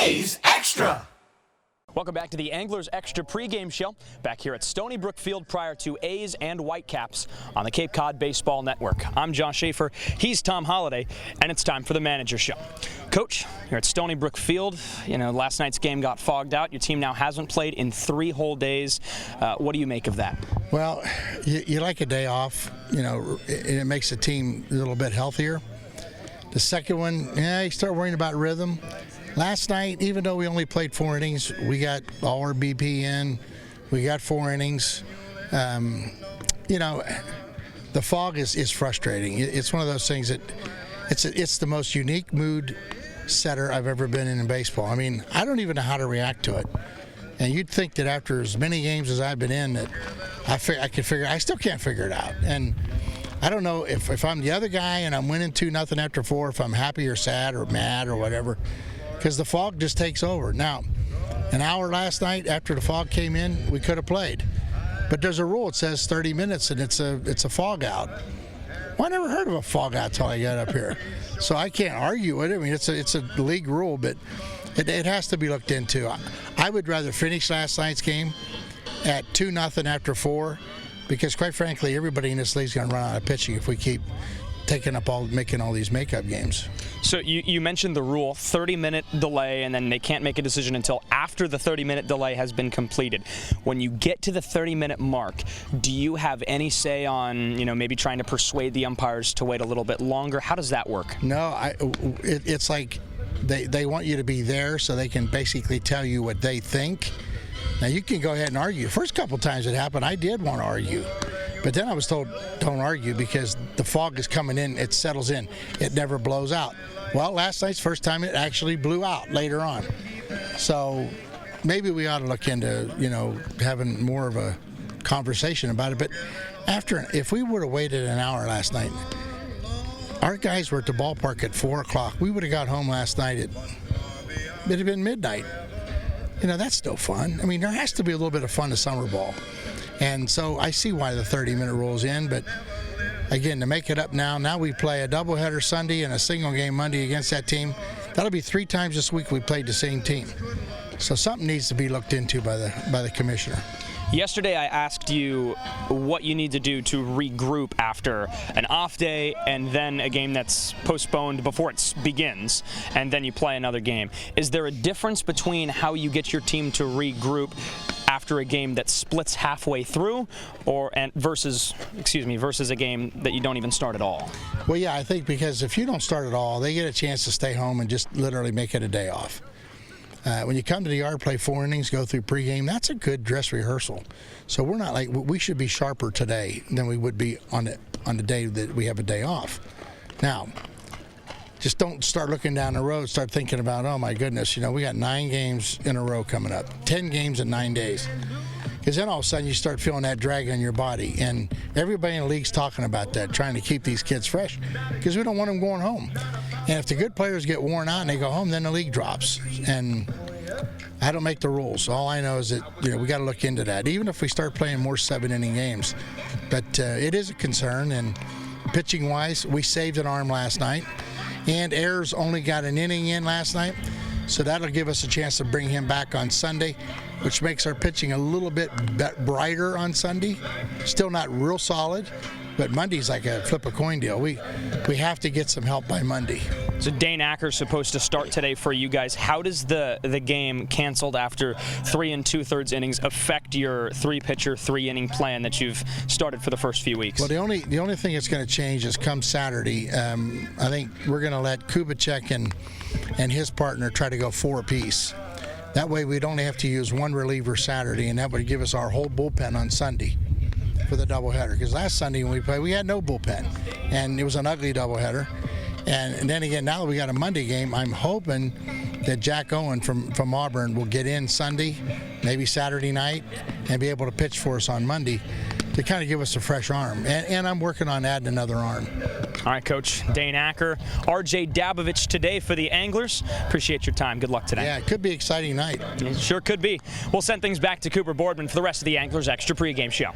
A's Extra. Welcome back to the Anglers Extra pregame show, back here at Stonybrook Field prior to A's and Whitecaps on the Cape Cod Baseball Network. I'm Josh Schaefer, he's Tom Holliday, and it's time for the Manager Show. Coach, here at Stonybrook Field, you know, last night's game got fogged out. Your team now hasn't played in 3 whole days. What do you make of that? Well, you like a day off, you know, it makes the team a little bit healthier. The second one, you start worrying about rhythm. Last night, even though we only played 4 innings, we got all our BP in. We got 4 innings. You know, the fog is frustrating. It's one of those things that it's the most unique mood setter I've ever been in baseball. I mean, I don't even know how to react to it. And you'd think that after as many games as I've been in, that I could figure. I still can't figure it out. And I don't know if I'm the other guy and I'm winning 2-0 after 4, if I'm happy or sad or mad or whatever. Because the fog just takes over. Now, an hour last night after the fog came in, we could have played. But there's a rule. It says 30 minutes, and it's a fog out. Well, I never heard of a fog out until I got up here. So I can't argue with it. I mean, it's a league rule, but it has to be looked into. I would rather finish last night's game at 2-0 after 4, because quite frankly, everybody in this league is going to run out of pitching if we keep making all these makeup games. So you mentioned the rule, 30-minute delay, and then they can't make a decision until after the 30-minute delay has been completed. When you get to the 30-minute mark, do you have any say on, you know, maybe trying to persuade the umpires to wait a little bit longer? How does that work? No, it's like they want you to be there so they can basically tell you what they think. Now, you can go ahead and argue. First couple times it happened, I did want to argue. But then I was told, don't argue because the fog is coming in, it settles in, it never blows out. Well, last night's first time it actually blew out later on. So maybe we ought to look into, you know, having more of a conversation about it. But if we would have waited an hour last night, our guys were at the ballpark at 4 o'clock. We would have got home last night it'd have been midnight. You know, that's no fun. I mean, there has to be a little bit of fun to summer ball. And so I see why the 30-minute rule's in, but again, to make it up now we play a doubleheader Sunday and a single game Monday against that team. That'll be 3 times this week we played the same team. So something needs to be looked into by the commissioner. Yesterday I asked you what you need to do to regroup after an off day and then a game that's postponed before it begins, and then you play another game. Is there a difference between how you get your team to regroup after a game that splits halfway through versus a game that you don't even start at all? Well, yeah, I think because if you don't start at all, they get a chance to stay home and just literally make it a day off. When you come to the yard, play 4 innings, go through pregame, that's a good dress rehearsal. So we're not like, we should be sharper today than we would be on the day that we have a day off. Now, just don't start looking down the road, start thinking about, oh my goodness, you know, we got 9 games in a row coming up, 10 games in 9 days. Because then all of a sudden you start feeling that drag on your body. And everybody in the league's talking about that, trying to keep these kids fresh, because we don't want them going home. And if the good players get worn out and they go home, then the league drops. And I don't make the rules. All I know is that, you know, we got to look into that, even if we start playing more 7-inning games. But it is a concern. And pitching-wise, we saved an arm last night. And Ayers only got an inning in last night. So that'll give us a chance to bring him back on Sunday, which makes our pitching a little bit brighter on Sunday. Still not real solid, but Monday's like a flip a coin deal. We have to get some help by Monday. So Dane Acker's supposed to start today for you guys. How does the game canceled after 3 2/3 innings affect your 3-pitcher, 3-inning plan that you've started for the first few weeks? Well, the only thing that's going to change is come Saturday. I think we're going to let Kubicek and his partner try to go 4 apiece. That way we'd only have to use 1 reliever Saturday, and that would give us our whole bullpen on Sunday for the doubleheader. Because last Sunday when we played, we had no bullpen, and it was an ugly doubleheader. And then again, now that we got a Monday game, I'm hoping that Jack Owen from Auburn will get in Sunday, maybe Saturday night, and be able to pitch for us on Monday to kind of give us a fresh arm. And I'm working on adding another arm. All right, Coach. Dane Acker, R.J. Dabovich today for the Anglers. Appreciate your time. Good luck today. Yeah, it could be an exciting night. It sure could be. We'll send things back to Cooper Boardman for the rest of the Anglers Extra pregame show.